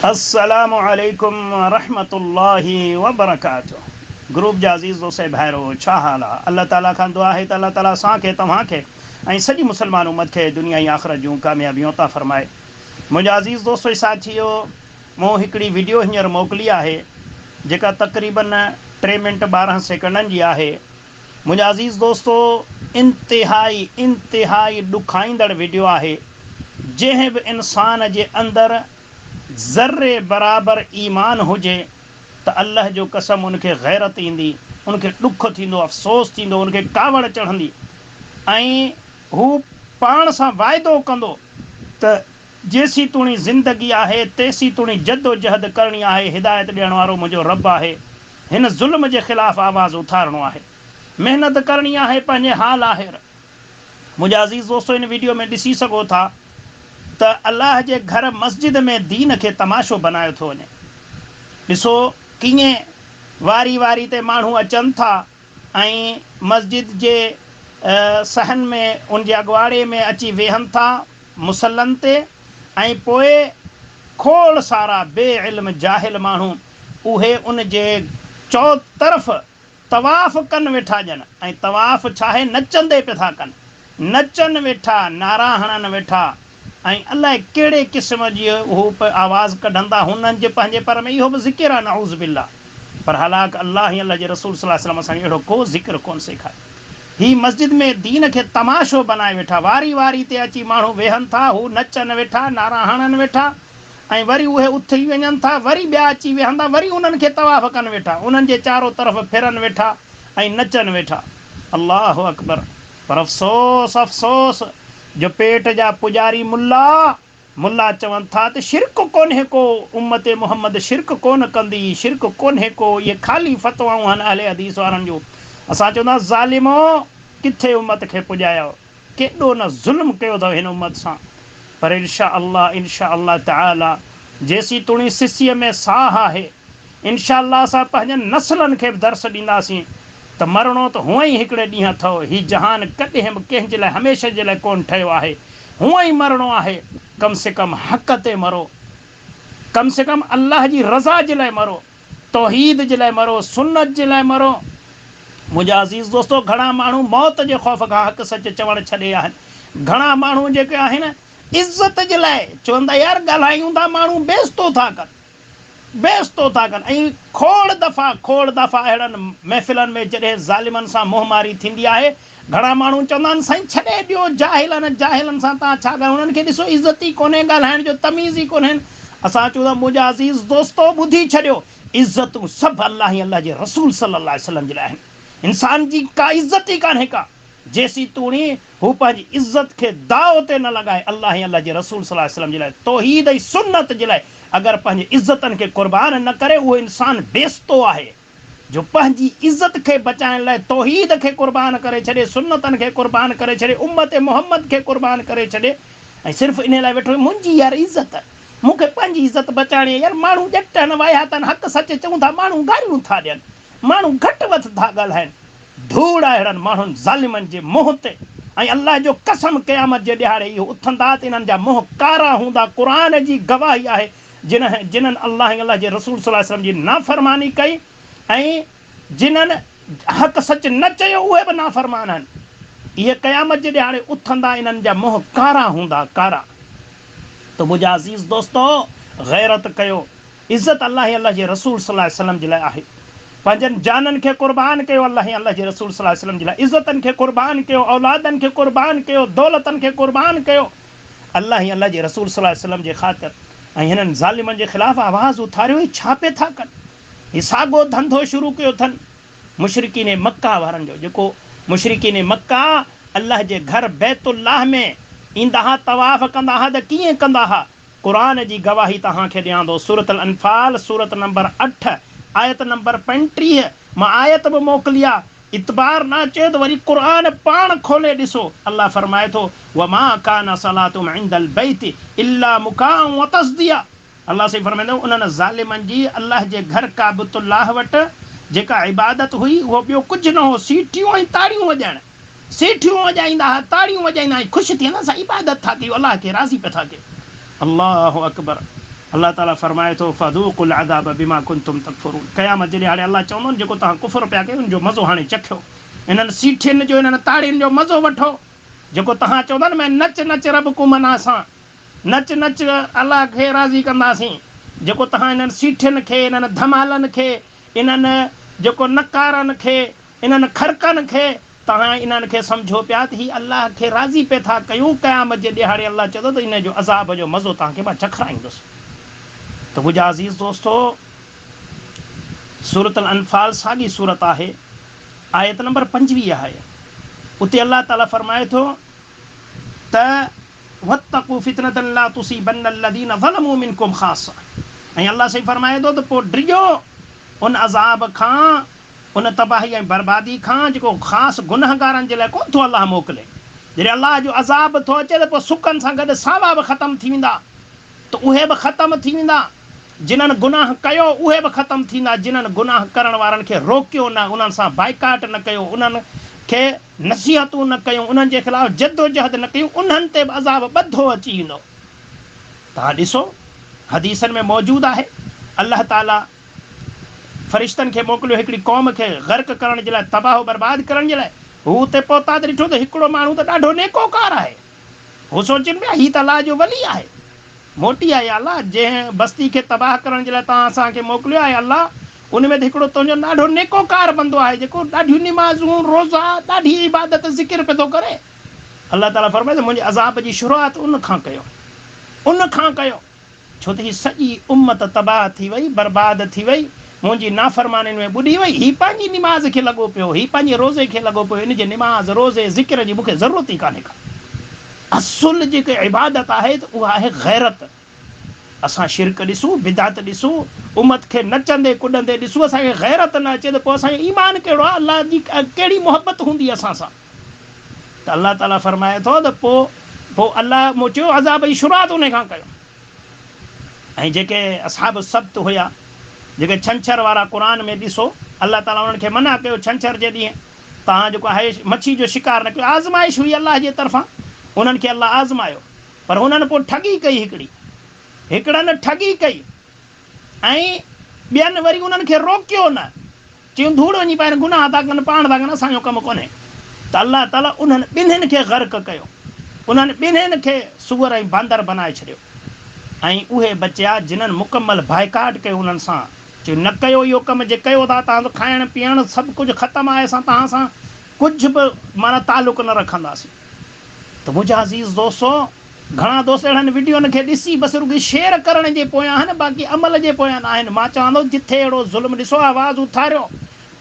अस्सलामु अलैकुम रहमतुल्लाहि व बरकातुहू। ग्रुप जा अज़ीज़ दोस्त भाइरो, छा हाल आहे? अल्लाह ताला खां दुआ आहे त अल्लाह ताला असांखे तव्हांखे ऐं सॼी मुस्लमान उम्मत खे दुनिया ऐं आख़िरत जूं कामयाबियूं अता फ़रमाए। मुंहिंजा अज़ीज़ दोस्तो साथियो, मूं हिकिड़ी वीडियो हींअर मोकिली आहे जेका तक़रीबन 3 मिंट 12 सेकंडनि जी आहे। मुंहिंजा अज़ीज़ दोस्तो, इंतिहाई ॾुखाईंदड़ वीडियो आहे। जंहिं बि इंसान जे अंदरि ज़र्रे बराबरि ईमान हुजे त अल्लाह जो कसम उनखे गैरत ईंदी, उनखे ॾुख थींदो, अफ़सोस थींदो, उनखे कावड़ चढ़ंदी ऐं हू पाण सां वाइदो कंदो त जेसी तूणी ज़िंदगी आहे तेसी तूणी जद्दोजहद करणी आहे। हिदायत ॾियण वारो मुंहिंजो रब आहे। हिन ज़ुल्म जे ख़िलाफ़ु आवाज़ु उथारणो आहे, महिनत करणी आहे पंहिंजे हाल आहिर। मुंहिंजा अज़ीज़ दोस्तो, हिन वीडियो में ॾिसी सघो था त अल्लाह जे घर मस्जिद में दीन खे तमाशो बनायो थो वञे। ॾिसो कीअं वारी वारी ते माण्हू अचनि था ऐं मस्जिद जे सहन में, उन जे अॻुवाड़े में अची वेहनि था मुसलनि ते, ऐं पोइ खोड़ सारा बेइल्म जाहिल माण्हू उहे उन जे चौतरफ़ तवाफ़ कनि वेठा ॼण। ऐं तवाफ़ छा आहे, नचंदे पिया था कनि, नचनि वेठा, नारा हणनि वेठा ऐं अलाए कहिड़े क़िस्म जी हू आवाज़ कढंदा। हुननि जे पंहिंजे पर में इहो बि ज़िक्र आहे, नऊज़ बिल्ला। पर हालांकि अल्लाह ऐं अल्लाह जे रसूल सल्लल्लाहु अलैहि वसल्लम असांखे अहिड़ो को ज़िक्र कोन सेखारे। ही मस्जिद में दीन खे तमाशो बनाए वेठा, वारी वारी ते अची माण्हू वेहनि था, हू नचनि वेठा, नारा हणनि वेठा ऐं वरी उहे उथी वञनि था, वरी ॿिया अची वेहंदा, वरी उन्हनि खे तवाफ़ कनि वेठा, उन्हनि जे चारो तरफ़ फिरनि वेठा ऐं नचनि वेठा। अल्लाहु अकबर। पर अफ़सोस अफ़सोस जो पेट जा पुजारी मुल्ला चवनि था त शिरक कोन्हे को, उम्मत मुहम्मद शिरक कोन कंदी, शिरक कोन्हे को। इहे ख़ाली फ़तवाऊं आहिनि अहले हदीस वारनि जूं। असां चवंदा ज़ालिमो, किथे उम्मत खे पुॼायो, केॾो न ज़ुल्म कयो अथव हिन उम्मत सां। पर इंशा अल्लाह ताला जेसी तुणी सिसीअ में साह आहे, इंशा अल्लाह असां पंहिंजनि नसलनि खे बि दर्स ॾींदासीं त मरणो त हूअं ई हिकिड़े ॾींहुं अथव। हीउ जहान कॾहिं बि कंहिंजे लाइ हमेशह जे लाइ कोन ठहियो आहे, हूअं ई मरणो आहे। कम से कम हक़ ते मरो, कम से कम अल्लाह जी रज़ा जे लाइ मरो, तौहीद जे लाइ मरो, सुन्नत जे लाइ मरो। मुंहिंजा अज़ीज़ दोस्तो, घणा माण्हू मौत जे ख़ौफ़ खां हक़ सच चवणु छॾे आहिनि। घणा माण्हू जेके आहिनि इज़त जे लाइ चवंदा यार ॻाल्हायूं था, माण्हू बेइज़तो था कनि। ऐं खोड़ दफ़ा अहिड़नि महफ़िलनि में जॾहिं ज़ालिमनि सां मुंहमारी थींदी आहे, घणा माण्हू चवंदा आहिनि साईं छॾे ॾियो, जाहिलनि सां तव्हां छा ॻाल्हायो, उन्हनि खे ॾिसो इज़त ई कोन्हे, ॻाल्हाइण जो तमीज़ ई कोन्हे। असां चवंदा मुंहिंजा अज़ीज़ दोस्तो ॿुधी छॾियो, इज़तूं सभु अल्लाह ऐं अल्लाह जे रसूल सल्लल्लाहु अलैहि वसल्लम जे लाइ आहिनि। इंसान जी का इज़त ई कान्हे का जेसी तूणी हू पंहिंजी इज़त खे दाव ते न लॻाए अल्लाह ऐं अल्लाह जे रसूल सल्लल्लाहु अलैहि वसल्लम जे लाइ, तौहीद ऐं सुन्नत जे लाइ अगरि पंहिंजी इज़तनि खे क़ुर्बान न करे, उहो इंसान बेइज़्तो आहे। जो पंहिंजी इज़त खे बचाइण लाइ तौहीद खे क़ुर्बान करे छॾे, सुन्नतनि खे क़ुर्बान करे छॾे, उम्मत मुहम्मद खे क़ुर्बान करे छॾे, ऐं सिर्फ़ु इन लाइ वेठो मुंहिंजी यार इज़त, मूंखे पंहिंजी इज़त बचाइणी आहे। यार माण्हू ॼटनि वाया अथनि, हक़ सच चऊं था, माण्हू गारियूं था ॾियनि, माण्हू घटि वधि था ॻाल्हाइनि। धूड़ आहे अहिड़नि माण्हुनि ज़ालिमनि जे मुंहं ते। ऐं अल्लाह जो कसम क़यामत जे ॾियारे इहो उथंदा त इन्हनि जा मुंहं कारा हूंदा। क़ुर जी गवाही आहे, जिन्हनि अल्लाह ऐं अल्लाह जे रसूल सल्लल्लाहु अलैहि वसल्लम जी नाफ़रमानी कई ऐं जिन्हनि हक़ सच न चयो, उहे बि नाफ़रमान आहिनि। इहे क़यामत जे ॾियारे उथंदा, इन्हनि जा मुंहं कारा हूंदा, कारा। त मुंहिंजा अज़ीज़ दोस्तो, गैरत कयो। इज़त अल्लाह ऐं अल्लाह जे रसूल सल्लल्लाहु अलैहि वसल्लम जे लाइ आहे। पंहिंजनि जाननि खे क़ुर्बान कयो अल्लाह ऐं अल्लाह जे रसूल सल्लल्लाहु अलैहि वसल्लम जे लाइ। इज़तनि खे क़ुर्बान कयो, औलादनि खे क़ुर्बान कयो, दौलतनि खे क़ुर्बान कयो अल्लाह ऐं अल्लाह जे रसूल सल्लल्लाहु अलैहि वसल्लम जे ख़ातिर। ऐं हिननि ज़ालिमनि जे ख़िलाफ़ु आवाज़ु उथारियो। ही छा पे था कनि? ही साॻियो धंधो शुरू कयो अथनि मुशरिकीन मक्का वारनि जो। जेको मुशरिकीन मक्का अल्लाह जे घर बैतुल्लाह में ईंदा हुआ, तवाफ़ कंदा हुआ, त कीअं कंदा हुआ? क़ुर जी गवाही तव्हांखे ॾियां थो। सूरत अल-अनफ़ाल, सूरत नंबर 8, आयत नंबर 35। मां आयत बि मोकिली आहे, इतबार न अचे त वरी क़ुर पाण खोले ॾिसो। अल्लाह फरमाए थो, वमा कान सलातुम इंदल बैति इल्ला मुकाअन व तस्दिया। अल्लाह से फरमाईंदो, उन्हनि ज़ालिमनि जी अल्लाह जे घर काबतुल्लाह वटि जेका इबादत हुई, उहो ॿियो कुझु न हो, सीटियूं ऐं ताड़ियूं वॼाइण। सीटियूं वॼाईंदा हुआ, ताड़ियूं वॼाईंदा, ऐं ख़ुशि थी वेंदा, असां इबादत था कयूं, अल्लाह खे राज़ी पिया था कयूं। अल्लाहु अकबर। अल्लाह ताला फरमाए थो फ़ज़ूक़ुल अज़ाब बिमा कुंतुम तकफ़ुरून। क़यामत जे ॾींहुं हाणे अल्लाह चवंदो जेको तव्हां कुफ़र पिया कयो उनजो मज़ो हाणे चखियो, इन्हनि सीठियुनि जो इन्हनि ताड़ियुनि जो मज़ो वठो। जेको तव्हां चवंदा न मैं नच नच रब को मना असां, नच नच अलाह खे राज़ी कंदासीं, जेको तव्हां इन्हनि सीठियुनि खे, इन्हनि धमालनि खे, इन्हनि जेको नकारनि खे, इन्हनि खरकनि खे तव्हां इन्हनि खे सम्झो पिया त हीअ अलाह खे राज़ी पिया था कयूं। क़यामत जे ॾिहाड़े अलाह चवंदो त इन जो अज़ाब जो मज़ो तव्हांखे मां चखराईंदुसि। त मुंहिंजा अज़ीज़ दोस्तो, सूरत अल अनफ़ाल साॻी सूरत आहे, आयत नंबर 25 आहे। उते अल्लाह ताला फरमाए थो त वत्तक़ू फ़ितनतन ला तुसीबन्न अल्लज़ीना ज़लमू मिनकुम ख़ासा। ऐं अल्लाह साईं फरमाए थो त पोइ डिॼो उन अज़ाब खां, उन तबाही ऐं बर्बादी खां जेको ख़ासि गुनहगारनि जे लाइ कोन थो अलाह मोकिले। जॾहिं अलाह जो अज़ाब थो अचे त पोइ सुकनि सां गॾु सावा बि ख़तमु थी वेंदा, त उहे बि ख़तमु थी वेंदा। जिन्हनि गुनाह कयो उहे बि ख़तमु थींदा, जिन्हनि गुनाह करण वारनि खे रोकियो न, उन्हनि सां बाइकाट न कयो, उन्हनि खे नसीहतूं न कयूं, उन्हनि जे ख़िलाफ़ु जद्दोजहद न कयूं, उन्हनि ते बि अज़ाब ॿधो अची वेंदो। तव्हां ॾिसो हदीसनि में मौजूदु आहे, अल्लाह ताला फ़रिश्तनि खे मोकिलियो हिकिड़ी क़ौम खे ग़र्क़ करण जे लाइ, तबाह बर्बाद करण जे लाइ। हू उते पहुता त ॾिठो त हिकिड़ो माण्हू त ॾाढो नेकोकार आहे। हू सोचनि पिया हीअ त अलाह जो वली आहे, मोटी आहे अलाह, जंहिं बस्ती खे तबाह करण जे लाइ तव्हां असांखे मोकिलियो आहे अलाह, उन में त हिकिड़ो तुंहिंजो ॾाढो नेकोकार बंदो आहे जेको ॾाढियूं निमाज़ूं रोज़ा ॾाढी इबादत ज़िकिर पियो थो करे। अल्लाह ताला फरमाए थो मुंहिंजे अज़ाब जी शुरूआत उन खां कयो, उन खां कयो, छो त हीअ सॼी उम्मत तबाह थी वई, बर्बाद थी वई, मुंहिंजी नाफ़रमानी में ॿुॾी वई। हीअ पंहिंजी निमाज़ खे लॻो पियो, हीअ पंहिंजे रोज़े खे लॻो पियो, इन जे निमाज़ रोज़े ज़िकिर जी मूंखे ज़रूरत ई कान्हे का। असुल जेके इबादत आहे त उहा आहे गैरत। असां शिरक ॾिसूं, बिदात ॾिसूं, उम्मत खे नचंदे कुॾंदे ॾिसूं, असांखे गैरत न अचे त पोइ असांजो ईमान कहिड़ो आहे, अलाह जी कहिड़ी मोहबत हूंदी असां सां। त अल्लाह ताला फरमाए थो त पोइ अलाह मूं चयो अज़ाब जी शुरूआत उन खां कयो। ऐं जेके असहाब सब्त हुया, जेके छंछर वारा क़ुर में ॾिसो, अल्लाह ताला उन्हनि खे मना कयो छंछर जे ॾींहुं तव्हां जेको आहे मच्छी जो शिकार न कयो। आज़माइश हुई अलाह जे तरफ़ां, उन्हनि खे अलाह आज़मायो, पर हुननि पोइ ठगी कई, हिकिड़नि ठगी कई ऐं ॿियनि वरी उन्हनि खे रोकियो न, चयूं धूड़ वञी पाण गुनाह था कनि, पाण था कनि, असांजो कमु कोन्हे। त अल्लाह ताला उन्हनि ॿिन्हिनि खे ग़र्क़ कयो, उन्हनि ॿिन्हिनि खे सूअर ऐं बांदर बनाए छॾियो। ऐं उहे बचिया जिन्हनि मुकमल बाइकाट कयो, उन्हनि सां चयो न कयो इहो कमु, जे कयो था तव्हां त खाइण पीअण सभु कुझु ख़तमु आहे, असां तव्हां सां कुझु बि माना तालुक़ु न रखंदासीं। त मुंहिंजा अज़ीज़ दोस्तो, घणा दोस्त अहिड़नि वीडियोनि खे ॾिसी बसि रुॻी शेयर करण जे पोयां आहिनि, बाक़ी अमल जे पोयां न आहिनि। मां चवंदो जिथे अहिड़ो ज़ुल्म ॾिसो, आवाज़ु उथारियो,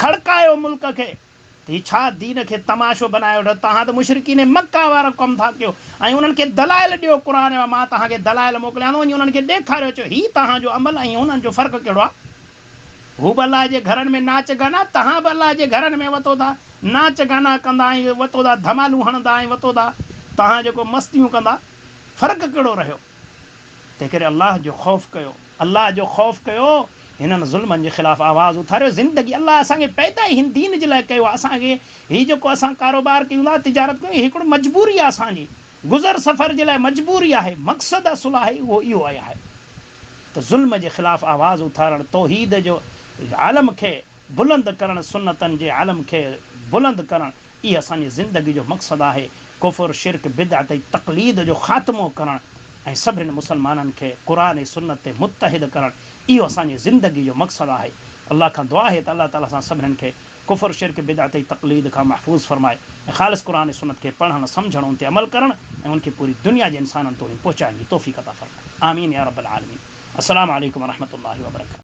खड़कायो मुल्क खे, त हीअ छा दीन खे तमाशो बनायो वेठो। तव्हां त मुशरिकीन मक्का वारो कमु था कयो, ऐं उन्हनि खे दलाइल ॾियो क़ुर जो। मां तव्हांखे दलाइल मोकिलियां थो, वञी उन्हनि खे ॾेखारियो, चयो हीअ तव्हांजो अमल ऐं उन्हनि जो फ़र्क़ु कहिड़ो आहे। हू बि अलाह जे घरनि में नाच गाना, तव्हां बि अलाह जे घरनि में वतो था नाच गाना कंदा, ऐं वतो था धमालूं हणंदा, ऐं वतो था तव्हां जेको मस्तियूं कंदा, फ़र्क़ु कहिड़ो रहियो। तंहिं करे अलाह जो ख़ौफ़ कयो, अलाह जो ख़ौफ़ कयो, हिननि ज़ुल्मनि जे ख़िलाफ़ु आवाज़ु उथारियो। ज़िंदगी अलाह असांखे पैदा ई हिन दीन जे लाइ कयो आहे। असांखे हीअ जेको असां कारोबार कयूं था, तिजारत कयूं, हिकिड़ो मजबूरी आहे असांजी, गुज़र सफ़र जे लाइ मजबूरी आहे, मक़सदु असुलु आहे उहो इहो आहे। त ज़ुल्म जे ख़िलाफ़ु आवाज़ु उथारणु, तौहीद जो आलम खे बुलंद करणु, सुन्नतनि जे आलम खे बुलंद करणु, इहा असांजी ज़िंदगी जो मक़सदु आहे। कुफ़र, शिरक, बिदअत ऐं तक़लीद जो ख़ात्मो करणु ऐं सभिनी मुसलमाननि खे क़ुर ऐं सुन्नत ते मुतहिद करणु, इहो असांजी ज़िंदगी जो मक़सदु आहे। अलाह खां दुआ आहे त अलाह ताला असां सभिनीनि खे कुफ़र, शिरक, बिदअत ऐं तक़लीद खां महफ़ूज़ फ़रमाए ऐं ख़ालिस क़ुर ऐं सुन्नत खे पढ़णु, सम्झणु, उन ते अमल करणु ऐं उनखे पूरी दुनिया जे इंसाननि ताईं पहुचाइण जी तौफ़ीक़ अता फ़रमाए। आमीन या रब्बल आलमीन। अस्सलामु अलैकुम व रहमतुल्लाहि व बरकातहू।